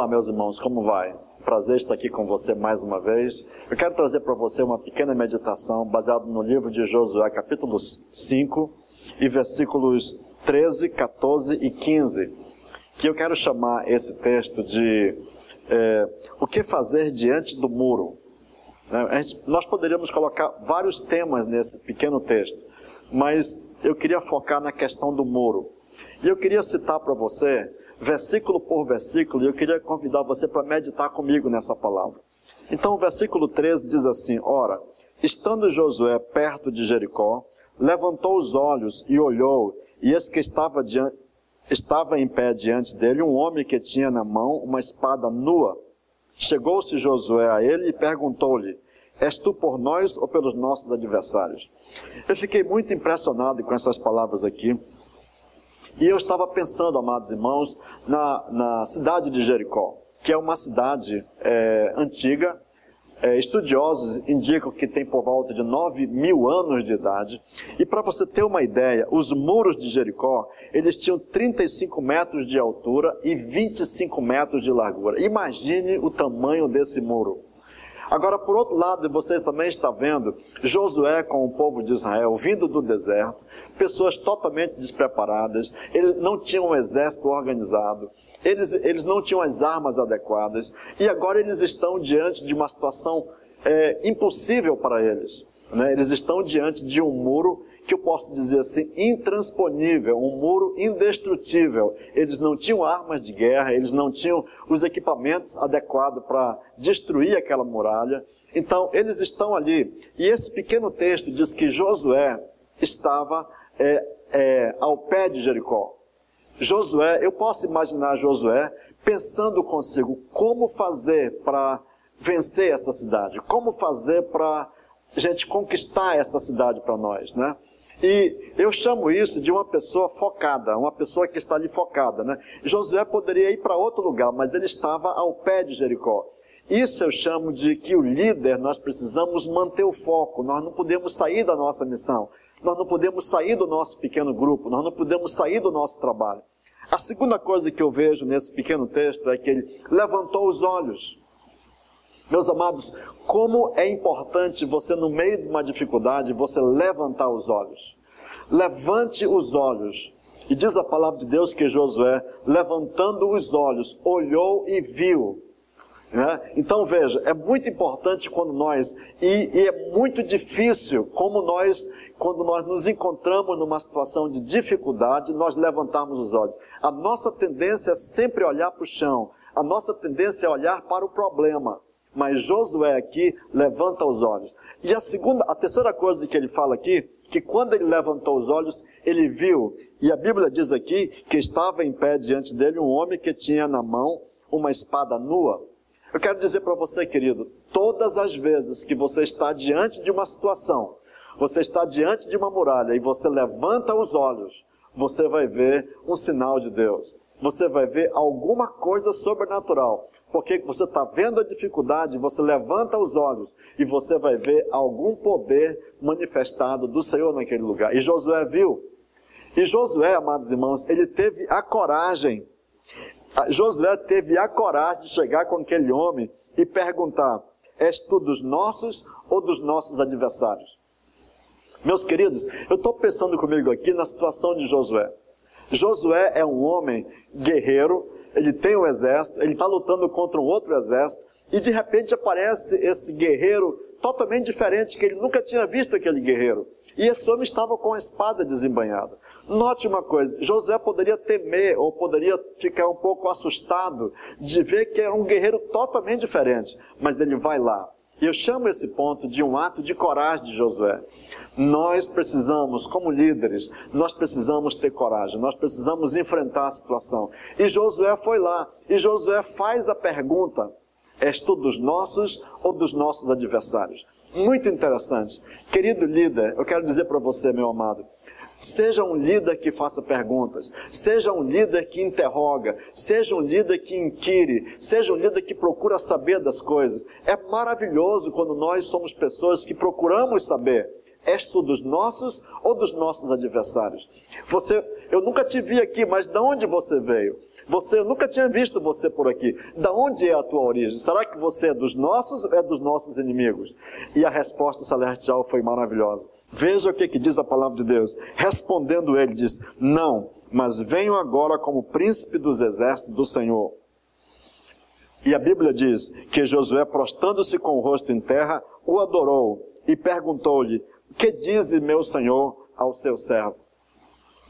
Olá, meus irmãos, como vai? Prazer estar aqui com você mais uma vez. Eu quero trazer para você uma pequena meditação baseada no livro de Josué, capítulo 5, e versículos 13, 14 e 15, que eu quero chamar esse texto de o que fazer diante do muro. Nós poderíamos colocar vários temas nesse pequeno texto, mas eu queria focar na questão do muro. E eu queria citar para você, versículo por versículo, e eu queria convidar você para meditar comigo nessa palavra. Então o versículo 13 diz assim: Ora, estando Josué perto de Jericó, levantou os olhos e olhou, e eis que estava em pé diante dele um homem que tinha na mão uma espada nua. Chegou-se Josué a ele e perguntou-lhe: És tu por nós ou pelos nossos adversários? Eu fiquei muito impressionado com essas palavras aqui. E eu estava pensando, amados irmãos, na cidade de Jericó, que é uma cidade antiga. Estudiosos indicam que tem por volta de 9.000 anos de idade. E para você ter uma ideia, os muros de Jericó, eles tinham 35 metros de altura e 25 metros de largura. Imagine o tamanho desse muro. Agora, por outro lado, você também está vendo Josué com o povo de Israel vindo do deserto, pessoas totalmente despreparadas, eles não tinham um exército organizado, eles não tinham as armas adequadas, e agora eles estão diante de uma situação impossível para eles. Eles estão diante de um muro que eu posso dizer assim, intransponível, um muro indestrutível. Eles não tinham armas de guerra, eles não tinham os equipamentos adequados para destruir aquela muralha. Então, eles estão ali. E esse pequeno texto diz que Josué estava ao pé de Jericó. Josué, eu posso imaginar Josué pensando consigo como fazer para vencer essa cidade, como fazer para gente conquistar essa cidade para nós, né? E eu chamo isso de uma pessoa focada, uma pessoa que está ali focada, né? Josué poderia ir para outro lugar, mas ele estava ao pé de Jericó. Isso eu chamo de que o líder, nós precisamos manter o foco, nós não podemos sair da nossa missão, nós não podemos sair do nosso pequeno grupo, nós não podemos sair do nosso trabalho. A segunda coisa que eu vejo nesse pequeno texto é que ele levantou os olhos. Meus amados, como é importante você, no meio de uma dificuldade, você levantar os olhos. Levante os olhos. E diz a palavra de Deus que Josué, levantando os olhos, olhou e viu. Então veja, é muito importante quando e é muito difícil quando nós nos encontramos numa situação de dificuldade, nós levantarmos os olhos. A nossa tendência é sempre olhar para o chão, a nossa tendência é olhar para o problema. Mas Josué aqui levanta os olhos. E a terceira coisa que ele fala aqui, que quando ele levantou os olhos, ele viu. E a Bíblia diz aqui que estava em pé diante dele um homem que tinha na mão uma espada nua. Eu quero dizer para você, querido, todas as vezes que você está diante de uma situação, você está diante de uma muralha e você levanta os olhos, você vai ver um sinal de Deus. Você vai ver alguma coisa sobrenatural. Porque você está vendo a dificuldade, você levanta os olhos e você vai ver algum poder manifestado do Senhor naquele lugar. E Josué viu. E Josué, amados irmãos, ele teve a coragem. Josué teve a coragem de chegar com aquele homem e perguntar: És tu dos nossos ou dos nossos adversários? Meus queridos, eu estou pensando comigo aqui na situação de Josué. Josué é um homem guerreiro. Ele tem um exército, ele está lutando contra um outro exército, e de repente aparece esse guerreiro totalmente diferente, que ele nunca tinha visto aquele guerreiro. E esse homem estava com a espada desembainhada. Note uma coisa, Josué poderia temer, ou poderia ficar um pouco assustado, de ver que era um guerreiro totalmente diferente, mas ele vai lá. E eu chamo esse ponto de um ato de coragem de Josué. Nós precisamos, como líderes, nós precisamos ter coragem, nós precisamos enfrentar a situação. E Josué foi lá, e Josué faz a pergunta: És tu dos nossos ou dos nossos adversários? Muito interessante. Querido líder, eu quero dizer para você, meu amado, seja um líder que faça perguntas, seja um líder que interroga, seja um líder que inquire, seja um líder que procura saber das coisas. É maravilhoso quando nós somos pessoas que procuramos saber. És tu dos nossos ou dos nossos adversários? Eu nunca te vi aqui, mas de onde você veio? Eu nunca tinha visto você por aqui. Da onde é a tua origem? Será que você é dos nossos ou é dos nossos inimigos? E a resposta celestial foi maravilhosa. Veja o que diz a palavra de Deus. Respondendo ele, diz: não, mas venho agora como príncipe dos exércitos do Senhor. E a Bíblia diz que Josué, prostrando-se com o rosto em terra, o adorou e perguntou-lhe: que diz meu Senhor ao seu servo?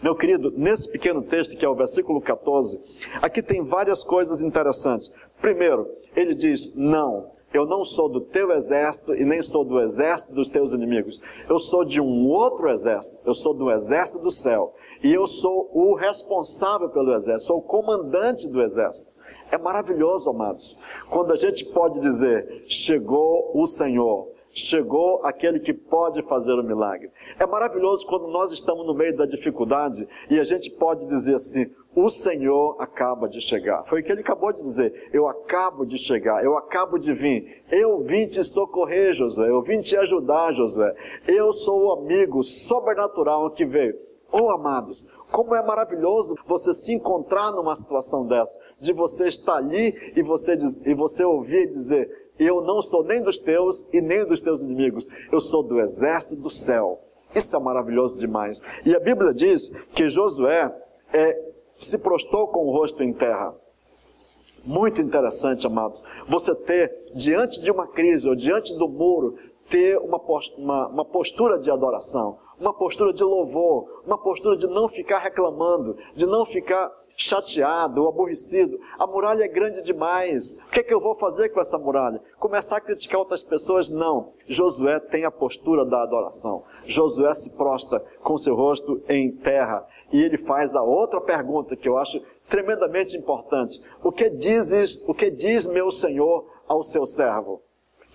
Meu querido, nesse pequeno texto, que é o versículo 14, aqui tem várias coisas interessantes. Primeiro, ele diz: não, eu não sou do teu exército e nem sou do exército dos teus inimigos. Eu sou de um outro exército, eu sou do exército do céu. E eu sou o responsável pelo exército, sou o comandante do exército. É maravilhoso, amados, quando a gente pode dizer: chegou o Senhor, chegou aquele que pode fazer o milagre. É maravilhoso quando nós estamos no meio da dificuldade e a gente pode dizer assim: o Senhor acaba de chegar. Foi o que ele acabou de dizer: eu acabo de chegar, eu acabo de vir, eu vim te socorrer, Josué, eu vim te ajudar, Josué, eu sou o amigo sobrenatural que veio. Oh, amados, como é maravilhoso você se encontrar numa situação dessa, de você estar ali e você ouvir dizer: eu não sou nem dos teus e nem dos teus inimigos, eu sou do exército do céu. Isso é maravilhoso demais. E a Bíblia diz que Josué se prostrou com o rosto em terra. Muito interessante, amados, você ter, diante de uma crise ou diante do muro, ter uma postura de adoração, uma postura de louvor, uma postura de não ficar reclamando, de não ficar chateado ou aborrecido. A muralha é grande demais, o que é que eu vou fazer com essa muralha? Começar a criticar outras pessoas? Não. Josué tem a postura da adoração. Josué se prostra com seu rosto em terra e ele faz a outra pergunta que eu acho tremendamente importante: o que diz meu Senhor ao seu servo?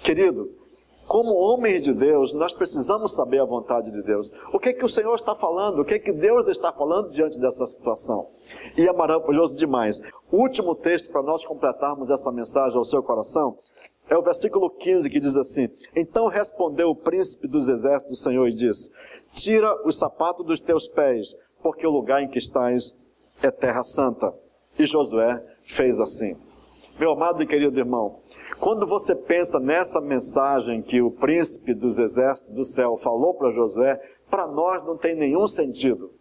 Querido, como homens de Deus, nós precisamos saber a vontade de Deus. O que é que o Senhor está falando? O que é que Deus está falando diante dessa situação? E é maravilhoso demais. O último texto para nós completarmos essa mensagem ao seu coração é o versículo 15, que diz assim: então respondeu o príncipe dos exércitos do Senhor e disse: tira os sapatos dos teus pés, porque o lugar em que estás é terra santa. E Josué fez assim. Meu amado e querido irmão, quando você pensa nessa mensagem que o príncipe dos exércitos do céu falou para Josué, para nós não tem nenhum sentido.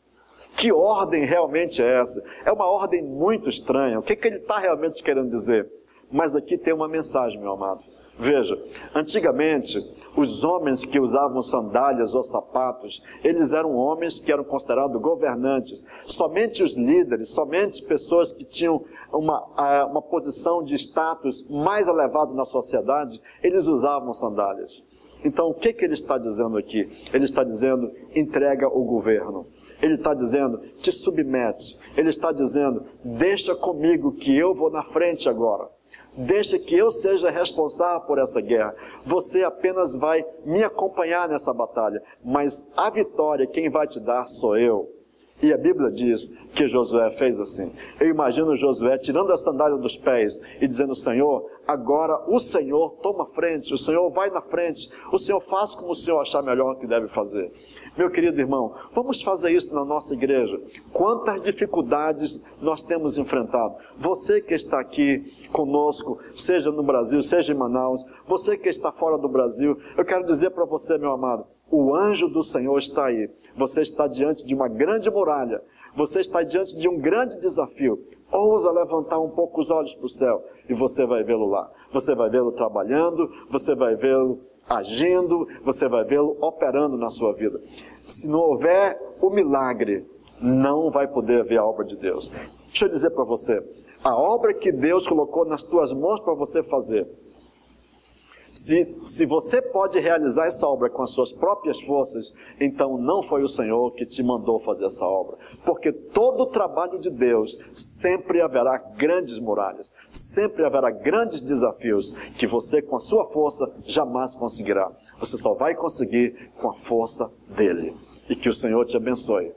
Que ordem realmente é essa? É uma ordem muito estranha. O que ele está realmente querendo dizer? Mas aqui tem uma mensagem, meu amado. Veja, antigamente, os homens que usavam sandálias ou sapatos, eles eram homens que eram considerados governantes. Somente os líderes, somente pessoas que tinham uma posição de status mais elevado na sociedade, eles usavam sandálias. Então, o que ele está dizendo aqui? Ele está dizendo: entrega o governo. Ele está dizendo: te submete. Ele está dizendo: deixa comigo que eu vou na frente agora. Deixa que eu seja responsável por essa guerra. Você apenas vai me acompanhar nessa batalha, mas a vitória quem vai te dar sou eu. E a Bíblia diz que Josué fez assim. Eu imagino Josué tirando a sandália dos pés e dizendo: Senhor, agora o Senhor toma frente, o Senhor vai na frente, o Senhor faz como o Senhor achar melhor que deve fazer. Meu querido irmão, vamos fazer isso na nossa igreja. Quantas dificuldades nós temos enfrentado. Você que está aqui conosco, seja no Brasil, seja em Manaus, você que está fora do Brasil, eu quero dizer para você, meu amado, o anjo do Senhor está aí. Você está diante de uma grande muralha. Você está diante de um grande desafio. Ousa levantar um pouco os olhos para o céu e você vai vê-lo lá. Você vai vê-lo trabalhando, você vai vê-lo agindo, você vai vê-lo operando na sua vida. Se não houver o milagre, não vai poder haver a obra de Deus. Deixa eu dizer para você, a obra que Deus colocou nas tuas mãos para você fazer, se você pode realizar essa obra com as suas próprias forças, então não foi o Senhor que te mandou fazer essa obra. Porque todo o trabalho de Deus, sempre haverá grandes muralhas, sempre haverá grandes desafios, que você com a sua força jamais conseguirá. Você só vai conseguir com a força dEle. E que o Senhor te abençoe.